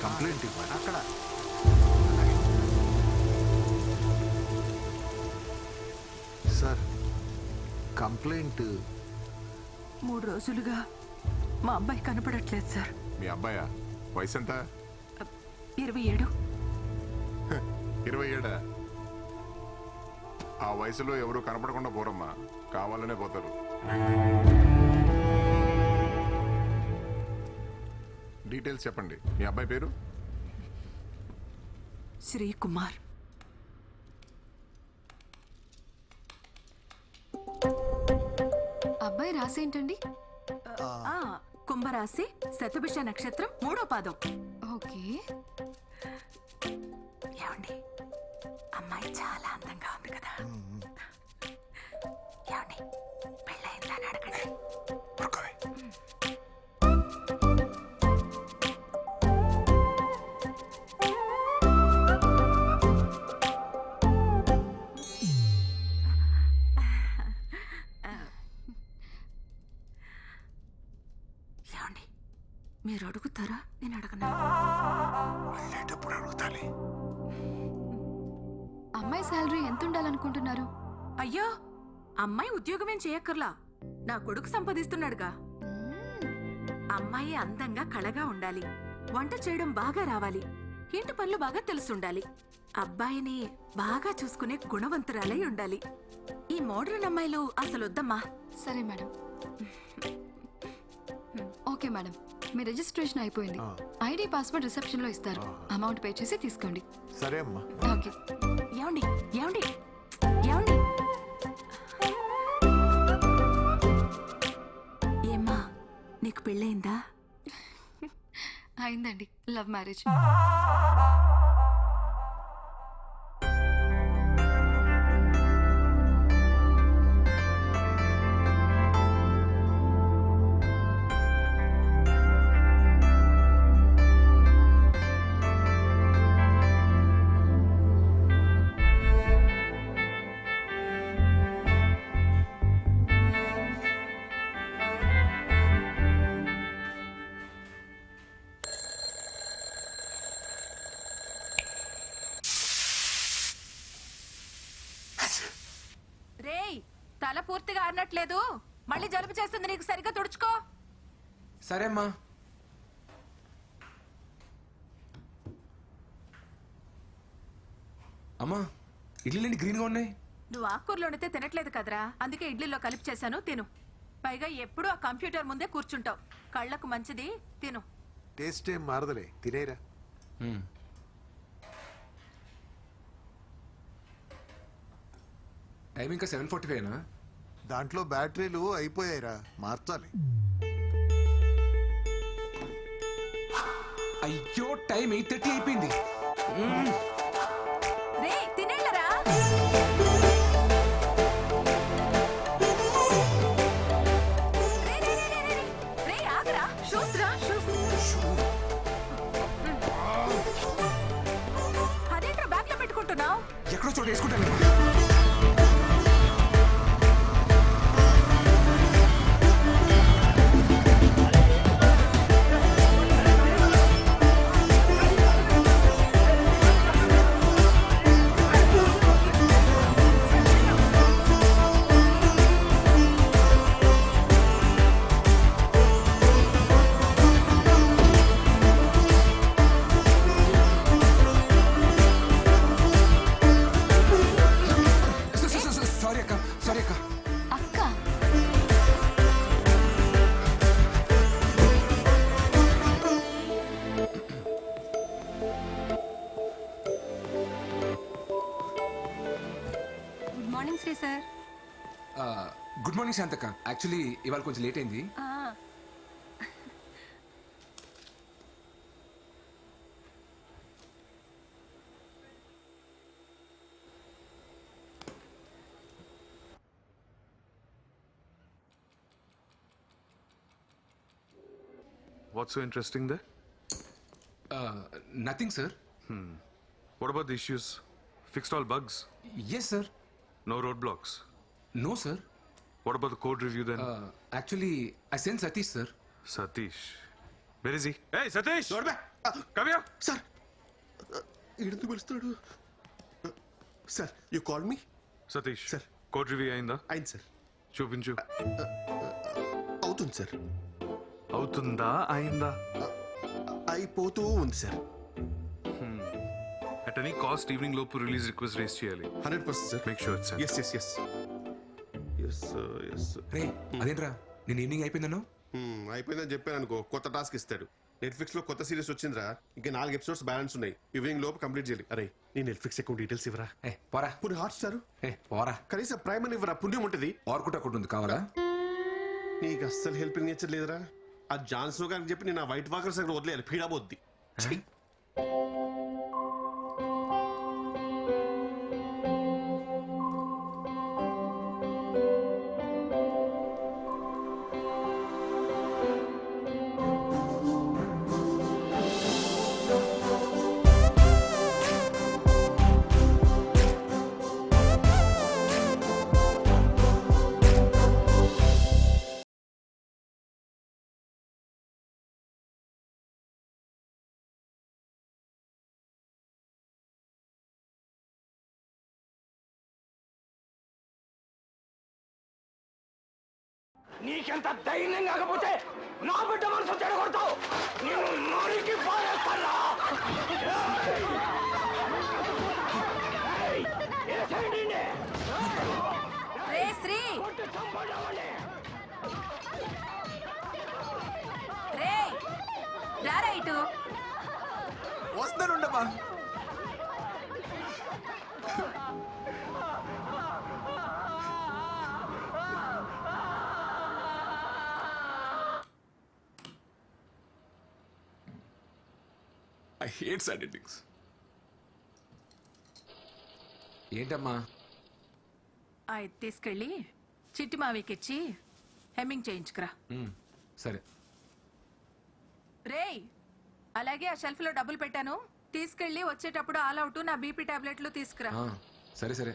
Complaint ఇవ్వాలి అక్కడ. Sir complaint 3 రోజులుగా మా అబ్బాయి కనపడట్లేదు సార్. మీ అబ్బాయా? వయసు ఎంత? 27. 27? ఆ వయసులో ఎవరు కనపడకుండా పోరమ్మా, కావాలనే పోతారు. డీటెయిల్స్ చెప్పండి. మీ అబ్బాయి పేరు? శ్రీకుమార్. అబ్బాయి రాసేంటండి? కుంభరాశి, శతభిష నక్షత్రం, 3వ పాదం. ఓకే. ఏమండి, అమ్మాయి చాలా అందంగా ఉంది కదా. ఏమండి, పెళ్ళయిందా అని అడగండి. ఏమండి, మీరు అడుగుతారా నేను అడగనా? వెళ్ళేటప్పుడు అడుగుతాలి. అమ్మాయి శాలరీ ఎంత ఉండాలనుకుంటున్నారు? అయ్యో, అమ్మాయి ఉద్యోగమేం చేయక్కర్లా, నా కొడుకు సంపాదిస్తున్నాడుగా. అమ్మాయి అందంగా కళగా ఉండాలి, వంట చేయడం బాగా రావాలి, ఇంటి పనులు బాగా తెలుసుండాలి, అబ్బాయిని బాగా చూసుకునే గుణవంతురాలై ఉండాలి. ఈ మోడర్న్ అమ్మాయిలు అసలు వద్దమ్మా. సరే మేడం. ఓకే మేడం, మీ రిజిస్ట్రేషన్ అయిపోయింది. ఐడి పాస్వర్డ్ రిసెప్షన్ లో ఇస్తారు. అమౌంట్ పే చేసి తీసుకోండి. సరే అమ్మా. ఓకే. ఏమండి ఏమండి ఏమండి, ఏమ్మా నీకు పెళ్ళయిందా? అయిందండి, లవ్ మ్యారేజ్. రేయ్, తల పూర్తిగా ఆరినట్లేదు, మళ్ళీ జలుబు చేస్తుంది, నీకు సరిగ్గా తుడుచుకో. సరే అమ్మా. అమ్మా, ఇడ్లీలేంటి గ్రీన్గా ఉన్నాయి? నువ్వు ఆకుకూరలు వండితే తినట్లేదు కదరా, అందుకే ఇడ్లీలో కలిపి చేశాను, తిను. పైగా ఎప్పుడూ ఆ కంప్యూటర్ ముందే కూర్చుంటావు, కళ్ళకు మంచిది, తిను. టేస్ట్ ఏం మారదలే, తినేరా. టైం ఇంకా 7:45నా? దాంట్లో బ్యాటరీలు అయిపోయాయిరా, మార్చాలి. అయ్యో, టైం 8:30 అయిపోయింది. రే తినేళ్ళరా. రే ఆగరా, షూస్ రా, షూస్. అదేంట్రా బ్యాగ్ లో పెట్టుకుంటున్నావు? ఎక్కడో చోటు వేసుకుంటాను. Good morning శాంతక్క. యాక్చువల్లీ ఇవాళ కొంచెం లేట్ అయింది. What's so interesting there? Nothing sir. What about the issues? Fixed all bugs? Yes sir. No roadblocks? No sir. What about the code review then? Actually I send Satish sir. Satish. Where is he? Hey, Satish! Come here! Sir ఎందుకు పిలుస్తాడు? Sir you call me? Satish. Sir. Code review అయిందా? అయింది sir. చూపించు. అవుతుంది sir. అవుతుందా అయిందా? అయిపోతూ ఉంది sir. At any cost, evening లోపు రిలీజ్ రిక్వెస్ట్ రేస్ చేయాలి. 100% sir. Make sure it's sent. Yes yes yes yes yes. రే అదేంట్రా నేను ఈవినింగ్ అయిపోయిందను. అయిపోయిందని చెప్పాను అనుకో, కొత్త టాస్క్ ఇస్తాడు. నెట్ఫ్లిక్స్ లో కొత్త సిరీస్ వచ్చిందిరా, ఇంకా 4 ఎపిసోడ్స్ బ్యాలెన్స్ ఉన్నాయి. ఈవినింగ్ లోపు కంప్లీట్ చేయాలి. అరే నీ నెట్ఫ్లిక్స్ అకౌంట్ డీటెయిల్స్ ఇవ్వరా? ఏ పోరా. పుణ్య హాట్ స్టార్ ఏ పోరా. కనీసం ప్రైమ్ అని ఇవ్వరా, పుణ్యం ఉంటుంది. ఆర్కుట్ అకౌంట్ ఉంది కావాలా? నీకు అస్సలు హెల్పింగ్ నేచర్ లేదురా. ఆ జాన్సన్ గారికి చెప్పి నేను ఆ వైట్ వాకర్స్ అక్కడ వదిలేయాలి, పీడాబోద్ది. నీకెంత ధైర్యం కాకపోతే నా బిడ్డ మనసు చెడగొడతావు. నేను నరికి పారేస్తానా? రే శ్రీ, రే రారా ఇటు. వస్తానుండమ్మా. I hate sad endings. ఏంటమ్మా? అది తీసుకెళ్ళి చిట్టి మావికిచ్చి హెమ్మింగ్ చేయించుకురా. సరే. రేయ్, అలాగే ఆ షెల్ఫ్ లో డబ్బులు పెట్టాను, తీసుకెళ్ళి వచ్చేటప్పుడు ఆల్ అవుట్ నా బీపీ టాబ్లెట్లు తీసుకురా. సరే సరే.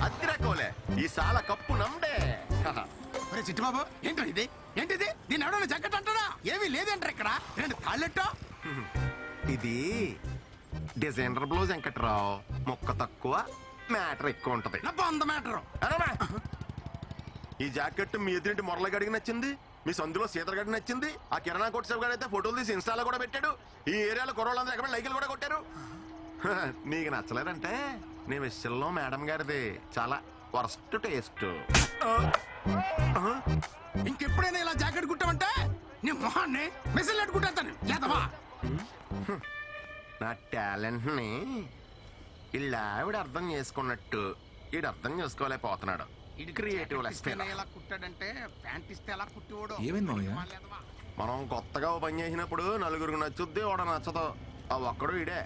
అత్తిరకోలే ఈ సాల కప్పు నమ్డే. చిట్టుబాబు ఏంటో ఇది? ఏంటిది? దీని ఎవడన్నా జగ్గట్ అంటారా? ఏమీ లేదంటారు ఇక్కడ. రెండు తాళ్ళెట్టో. ఇది డిజైనర్ బ్లౌజ్ వెంకట్రావు. మొక్క తక్కువ, మ్యాటర్ ఎక్కువ ఉంటది. నా బొంద మ్యాటరు. ఈ జాకెట్ మీ ఎదురింటి మురళగడికి నచ్చింది, మీ సందులో సీతరగడికి నచ్చింది, ఆ కిరణా కోట్సేపు గారు అయితే ఫోటోలు తీసి ఇన్స్టాలో కూడా పెట్టాడు. ఈ ఏరియాలో కుర్రోళ్ళందరూ ఎక్కడ లైకులు కూడా కొట్టారు. నీకు నచ్చలేదంటే నీ విషయంలో మేడం గారిది చాలా వర్స్ట్ టేస్ట్. ఇంకెప్పుడైనా ఇలా జాకెట్ కుట్టామంటే నీ మొహాన్ని మెసేజ్ పెట్టుకుంటాను. లేదవా? నా టాలెంట్ ని ఇలా ఆవిడ అర్థం చేసుకున్నట్టు ఈడు అర్థం చేసుకోలేకపోతున్నాడు. క్రియేటివ్ ఎలా కుట్టాడంటే ప్యాంట్ ఇస్తే ఎలా కుట్టివాడు. ఏమైంది మామయ్య? మనం కొత్తగా ఓ పని చేసినప్పుడు నలుగురికి నచ్చుద్ది, వాడు నచ్చదు. ఆ ఒక్కడు ఇడే.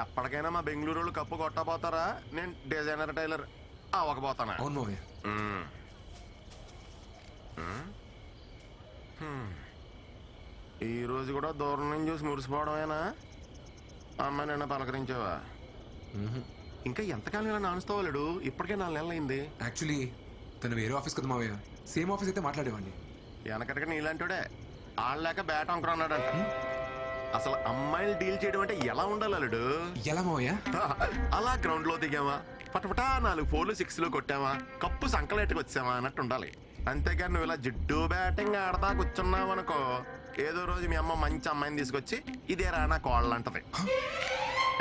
ఎప్పటికైనా మా బెంగళూరు వాళ్ళు కప్పు కొట్టబోతారా? నేను డిజైనర్ టైలర్ అవ్వకపోతానా? అవును మామయ్య. ఈ రోజు కూడా దూరం నుంచి చూసి మురిసిపోవడమేనా? అమ్మాయి నిన్న పలకరించావా? ఇంకా ఎంతకాలం ఇలా నానుస్తావాలేడు? ఇప్పటికే 4 నెలలు అయింది. యాక్చువల్లీ తను వేరే ఆఫీస్ కదా మావయ్య. సేమ్ ఆఫీస్ అయితే మాట్లాడేవాడిని. వెనకటిగా నీలాంటివాడే ఆడలేక బ్యాట్ అంకురా అన్నాడంట. అసలు అమ్మాయిలు డీల్ చేయడం అంటే ఎలా ఉండాలి అల్లుడు? ఎలా మావయ్య? అలా గ్రౌండ్ లో దిగామా, పటపటా 4 4 6 కొట్టామా, కప్పు సంకలేట్టుకు వచ్చామా అన్నట్టు ఉండాలి. అంతేగాని నువ్వు ఇలా జిడ్డు బ్యాటింగ్ ఆడతా కూర్చున్నావు అనుకో, ఏదో రోజు మీ అమ్మ మంచి అమ్మాయిని తీసుకొచ్చి ఇదే రానా కోళ్ళు అంటది.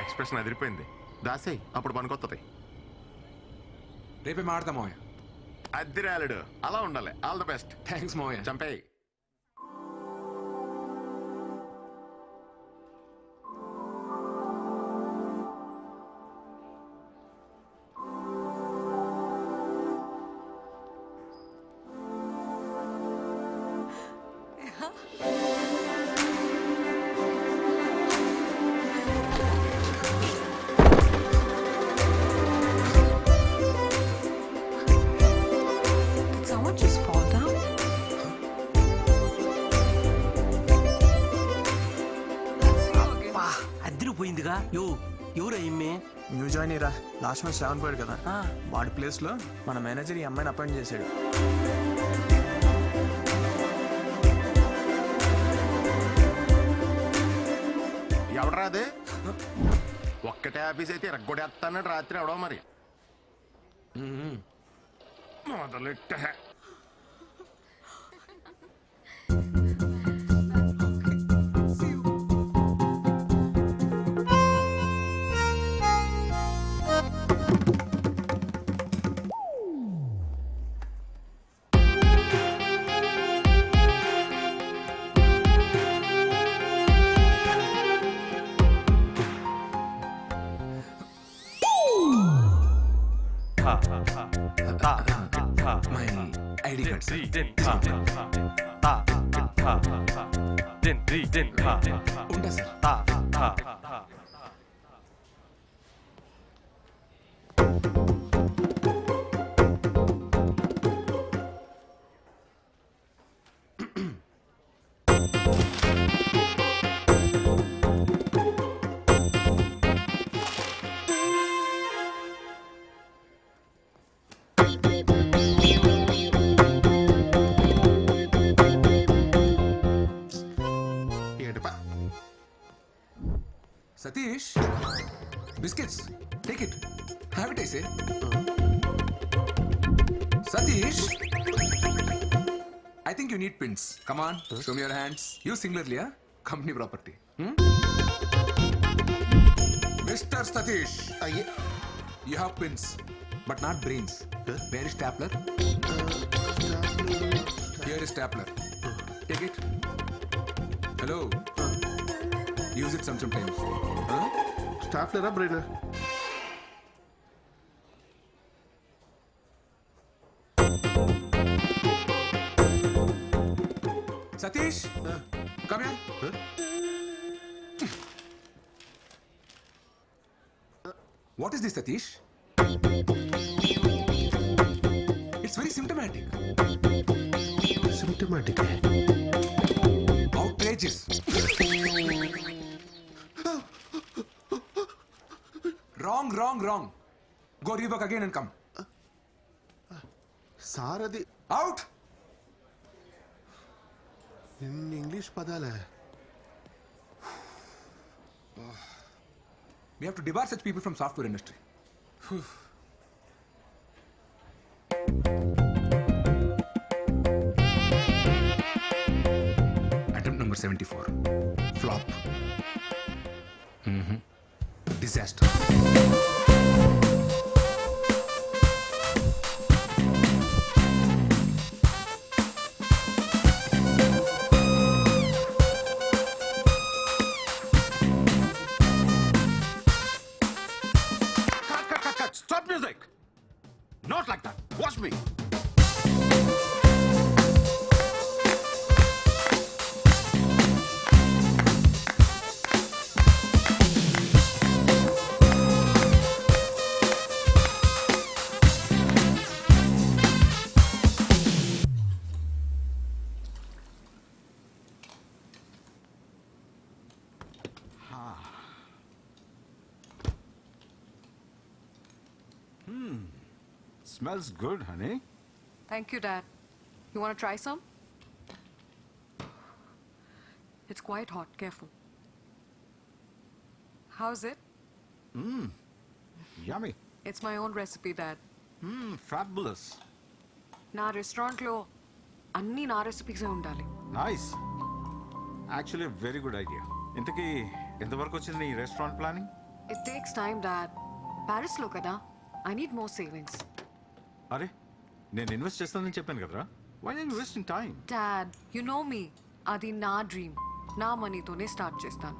ఎక్స్ప్రెషన్ అదిరిపోయింది. దాసేయ్, అప్పుడు పనికొత్తది. రేపే మాడతా మావయ్య. అద్దిరాలుడు అలా ఉండాలి. All the best. థ్యాంక్స్ మావయ్య. చంపేయ్. ఎవరు ఇమ్మే న్యూ జాయిన్ రా లాస్ట్ మంత్ శ్రావణ్ పోయాడు కదా వాడి ప్లేస్ లో మన మేనేజర్ ఈ అమ్మాయిని అపాయింట్ చేశాడు. ఎవడరా అదే ఒక్కటే ఆఫీస్ అయితే ఇరగొడేస్తానని రాత్రి ఎవడో మరి మొదలెట్ట మై ఐడి ఉంటా సార్. ఏడుపా Satish biscuits take it have it ఐసే. Satish I think you need pins. Come on show me your hands. You singularly company property. Mister Satish అయ్యే you have pins but not brains. Where is stapler? Here is stapler. Take it. Hello use it sometimes. స్టాప్లరా brain Satish, come here. What is this, Satish? It's very symptomatic. Symptomatic Outrageous. Wrong. Go rework again and come. Sir అది Out. English పదాలే We have to debar such people from software industry. Attempt number 74. Flop. Disaster. Cut. Stop music. Not like that. Watch me. Smells good, honey. Thank you, Dad. You want to try some? It's quite hot. Careful. How's it? Yummy. It's my own recipe, Dad. Fabulous. నా రెస్టారెంట్లో అన్ని నా రెసిపీసే ఉండాలి. Nice. Actually, a very good idea. ఇంతకీ ఎంతవరకు వచ్చింది నీ restaurant planning? It takes time, Dad. ప్యారిస్లో కదా. I need more savings. అరే నేను ఇన్వెస్ట్ చేస్తానని చెప్పాను కదరా. Why are you wasting time? Dad, you know me. అది నా డ్రీమ్. నా మనీతోనే స్టార్ట్ చేస్తాను.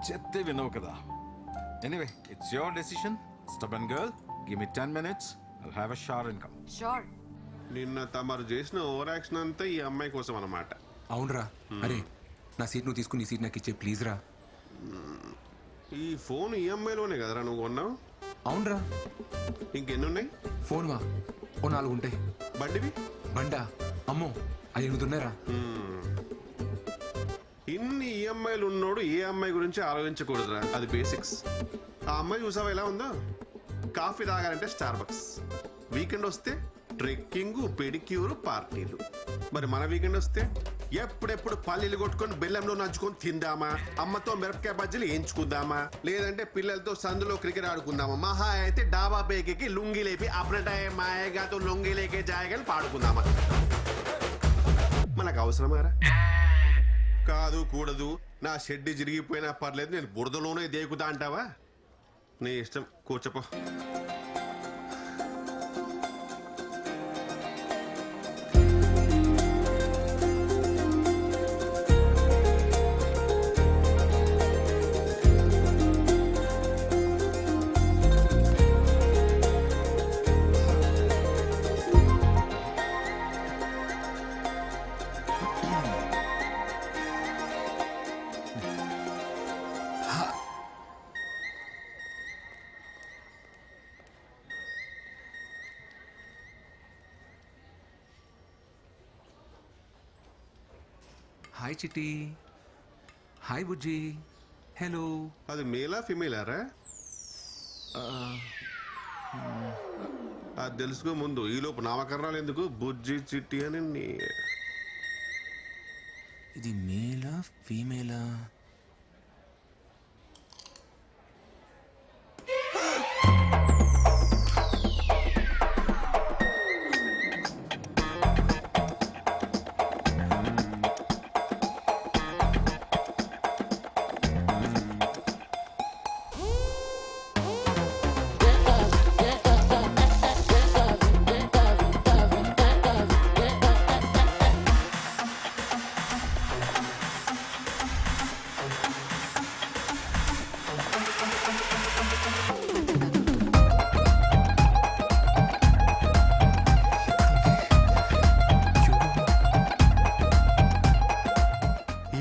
చెప్తే వినవు కదా. Anyway, it's your decision. Stubborn girl, give me 10 minutes. I'll have a shower and come. Sure. నిన్న తమరు చేసిన ఓవర్ యాక్షన్ అంతా ఈ అమ్మాయి కోసం అన్నమాట. అవునరా. అరే నా సీట్ నువ్వు తీసుకుని ఈ సీట్ నాకు ఇచ్చే ప్లీజ్ రా. ఈ ఫోన్ ఈఎంఐలోనే కదరా నువ్వు కొన్నావు? అవునరా. ఇంకెన్ని ఉన్నాయి? ఫోన్ వా ఓ 4 ఉంటాయి. బండివి? బండా అమ్మో 5-8 ఉన్నాయిరా. ఇన్ని ఈఎంఐలు ఉన్నోడు ఏ అమ్మాయి గురించి ఆలోచించకూడదురా, అది బేసిక్స్. ఆ అమ్మాయి చూసావా ఎలా ఉందో? కాఫీ తాగాలంటే స్టార్ బక్స్, వీకెండ్ వస్తే ట్రెక్కింగ్, పెడిక్యూర్, పార్టీలు. మరి మన వీకెండ్ వస్తే ఎప్పుడెప్పుడు పల్లీలు కొట్టుకొని బెల్లంలో నంచుకొని తిందామా, అమ్మతో మిరపకాయ బజ్జీలు వేయించుకుందామా, లేదంటే పిల్లలతో సందులో క్రికెట్ ఆడుకుందామా, మహా అయితే డాబా పేకి లుంగి లేపి అప్రటాయ మాయగాతో లొంగి లేకే జాయగాని పాడుకుందామా. మనకు అవసరమారా? కాదు, కూడదు, నా షెడ్ జరిగిపోయినా పర్లేదు, నేను బురదలోనే దేకుతా అంటావా? నీ ఇష్టం, కూర్చోపో. హాయ్ చిట్టి, హాయ్ బుజ్జి, హలో. అది మేలా ఫిమేలారా? అది తెలుసుకో ముందు, ఈలోపు నామకరణాలు ఎందుకు? బుజ్జి చిట్టి అని ఇది మేలా ఫీమేలా?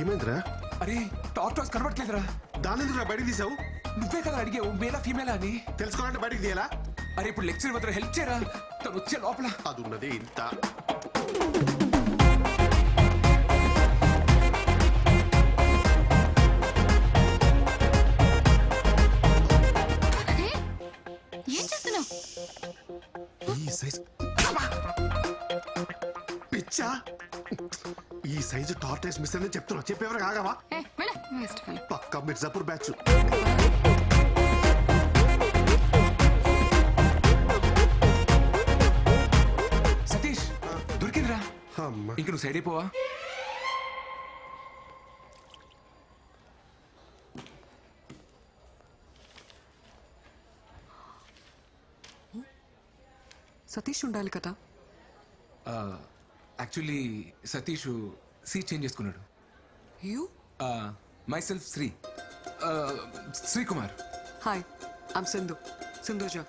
ఏమైందిరా? అరే టార్టాస్ కనబడట్లేదురా. దాని ఎందుకు బయటికి తీసావు? నువ్వే కదా అడిగావు మేలా ఫీమేలా అని. తెలుసుకోవాలంటే బయటికి తీయాలా? అరే ఇప్పుడు లెక్చర్ వద్ద హెల్ప్ చేయరా, తను వచ్చే లోపల. అది ఉన్నదే ఇంత. ఏం చేస్తున్నావు? ఈ సైజ్ పిచ్చా, ఈ సైజు టార్టైస్ మిస్ అని చెప్తున్నా, చెప్పేవరకు కాగవా? పక్కా మిర్జాపూర్ బ్యాచ్. సతీష్ దొరికిందిరా. అమ్మా, ఇంక నువ్వు సైడ్ అయిపోవా? సతీష్ ఉండాలి కదా. యాక్చువల్లీ సతీష్ సీట్ చేంజ్ చేసుకున్నాడు. You? Myself Sri, Srikumar. Hi, I'm Sindhu, Sindhuja.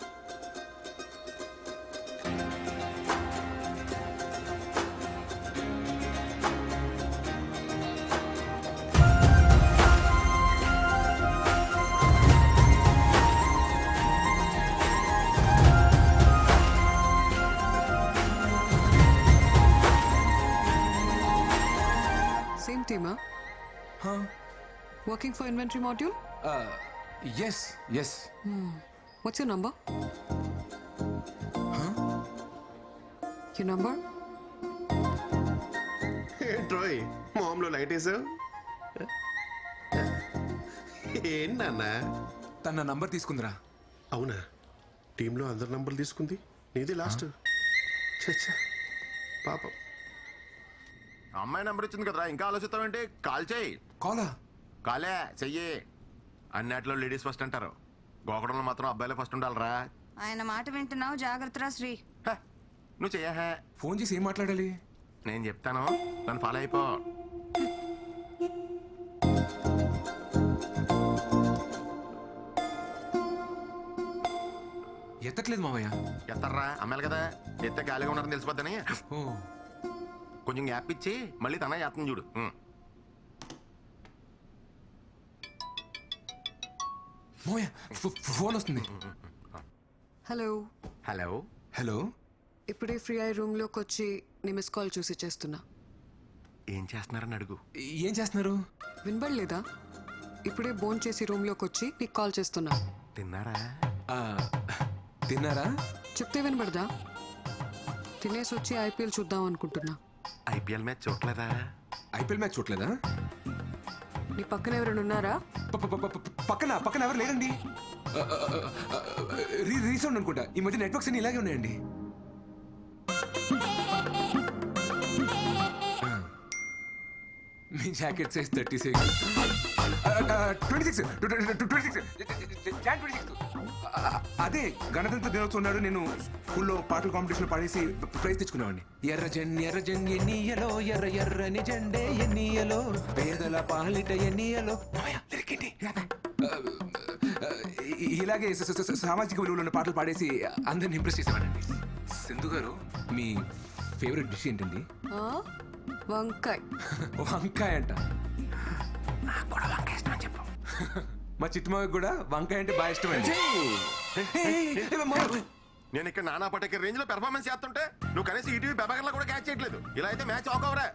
Same team, huh? Huh? Working for inventory module? Yes, yes. What's your number? Huh? Your number? ఏంట్రోయ్ మామ్లో లైట్ వేసావు? ఏంటన్నా? తన నంబర్ తీసుకుందిరా. అవునా? టీంలో అందరి నంబర్లు తీసుకుంది, నీది లాస్ట్. చచ్చా పాపం. అమ్మాయి నెంబర్ ఇచ్చింది కదరా, ఇంకా ఆలోచిస్తావంటే కాల్ చేయి. కాలా? కాలే చెయ్యి. అన్నిట్లో లేడీస్ ఫస్ట్ అంటారు, గోకడంలో మాత్రం అబ్బాయిలే ఫస్ట్ ఉండాలరా. ఆయన మాట వింటున్నావు, జాగ్రత్తరా శ్రీ. హ, నువ్వు చెయ్యా. ఫోన్ చేసి ఏం మాట్లాడాలి? నేను చెప్తాను, నన్ను ఫాలో అయిపో. ఎత్తట్లేదు మావయ్య. ఎత్తారా, అమ్మాయిలు కదా, ఎత్తే ఖాళీగా ఉన్నారని తెలిసిపోద్దని ఓ, కొంచెం గ్యాప్ ఇచ్చి మళ్ళీ తన ఎత్తం చూడు. మావయ్య ఫోన్ వస్తుంది. హలో. హలో. హలో. ఇప్పుడే ఫ్రీ అయ్యి రూమ్లోకి వచ్చి నీ మిస్ కాల్ చూసి చేస్తున్నా. ఏం చేస్తున్నారని అడుగు. ఏం చేస్తున్నారు? వినబడలేదా? ఇప్పుడే బోన్ చేసి రూమ్లోకి వచ్చి నీకు కాల్ చేస్తున్నా. తిన్నారా? ఆ, తిన్నారా? చెప్తే వినబడదా? తినేసి వచ్చి ఐపీఎల్ చూద్దాం అనుకుంటున్నా. ఐపీఎల్ మ్యాచ్ చూడలేదా? ఐపీఎల్ మ్యాచ్ చూడలేదా? నీ పక్కన ఎవరైనా ఉన్నారా? పక్కన ఎవరు లేరండి. రీసౌండ్ అనుకుంటా. ఈ మధ్య నెట్వర్క్స్ అన్ని ఇలాగే ఉన్నాయండి. మీ జాకెట్ సైజ్ 36. 26. అదే గణతంత్ర దినోత్సవం ఉన్నాడు. నేను స్కూల్లో పాటల కాంపిటీషన్ పాడేసి ప్రైజ్ తెచ్చుకున్నామండి. ఎర్ర ఎన్నియలో ఎర్ర ఎర్రని జెండే ఎన్నియలో పేదల పాలిట ఎన్నియలో. ఇలాగే సామాజిక విలువలు ఉన్న పాటలు పాడేసి అందరిని ఇంప్రెస్ చేసేవాడండి. సింధు గారు, మీ ఫేవరెట్ డిష్ ఏంటండి? వంకాయ్. వంకాయ అంట. నాకు కూడా వంకాయ ఇష్టం అని చెప్పు. మా చిట్టుమావికి కూడా వంకాయ అంటే బాగా ఇష్టం అండి. నేను ఇక్కడ నానా పటేకర్ రేంజ్ లో పెర్ఫార్మెన్స్ చేస్తుంటే నువ్వు కనీసం ఈటీవీ పెబగర్లో కూడా క్యాచ్ చేయట్లేదు. ఇలా అయితే మ్యాచ్ ఆఫ్ అవరా.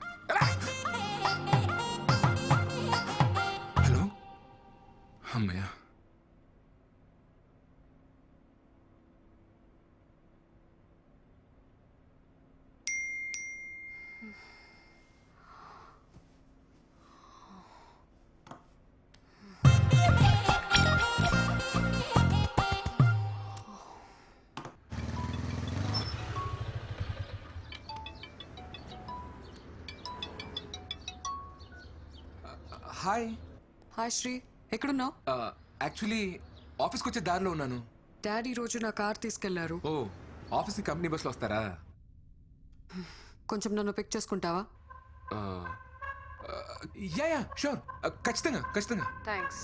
హలో, అమ్మయ్య. హాయ్. హాయ్ శ్రీ, ఎక్కడున్నావు? యాక్చువల్లీ ఆఫీస్కి వచ్చే దారిలో ఉన్నాను. డాడీ రోజు నా కార్ తీసుకెళ్లారు. ఓ, ఆఫీస్కి కంపెనీ బస్లో వస్తారా? కొంచెం నన్ను పిక్ చేసుకుంటావా? యా షూర్, ఖచ్చితంగా. థ్యాంక్స్.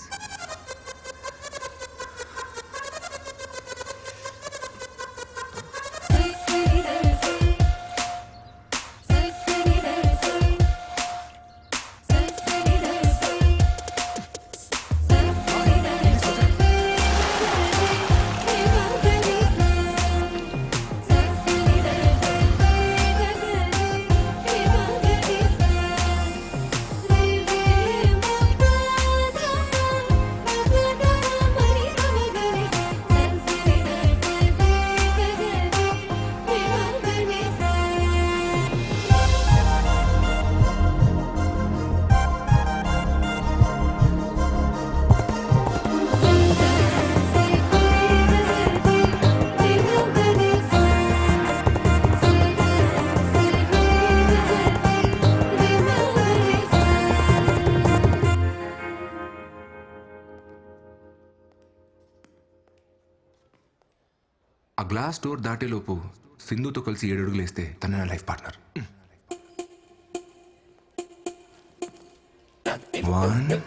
ఆ గ్లాస్ డోర్ దాటేలోపు సింధుతో కలిసి 7 అడుగులు వేస్తే తన నా లైఫ్ పార్ట్నర్. 1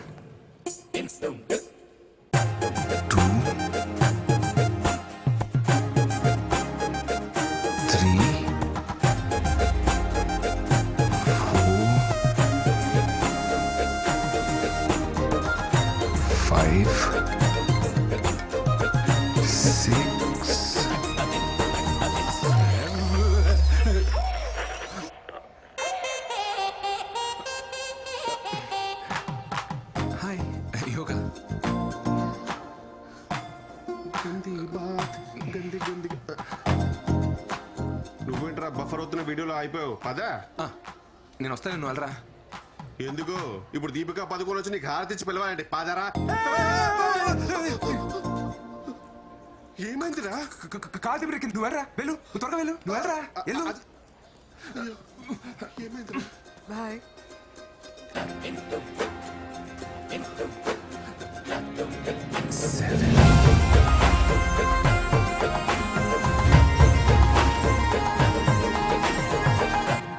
నువ్వేంట్రా బఫర్ అవుతున్న వీడియోలో అయిపోయావు. పదా నేను వస్తాను, నువ్వు వెళ్ళరా. ఎందుకు? ఇప్పుడు దీపిక పదుకోలు వచ్చి నీకు హారతిచ్చి పిలవాలండి. పాదారా. ఏమైందిరా? కాదు బ్రేక్, నువ్వు వెళ్ళరా. వెళ్ళు, నువ్వు త్వరగా వెళ్ళు, నువ్వు వెళ్ళరా. వెళ్ళు. ఏమైందిరా? బాయ్. Seven.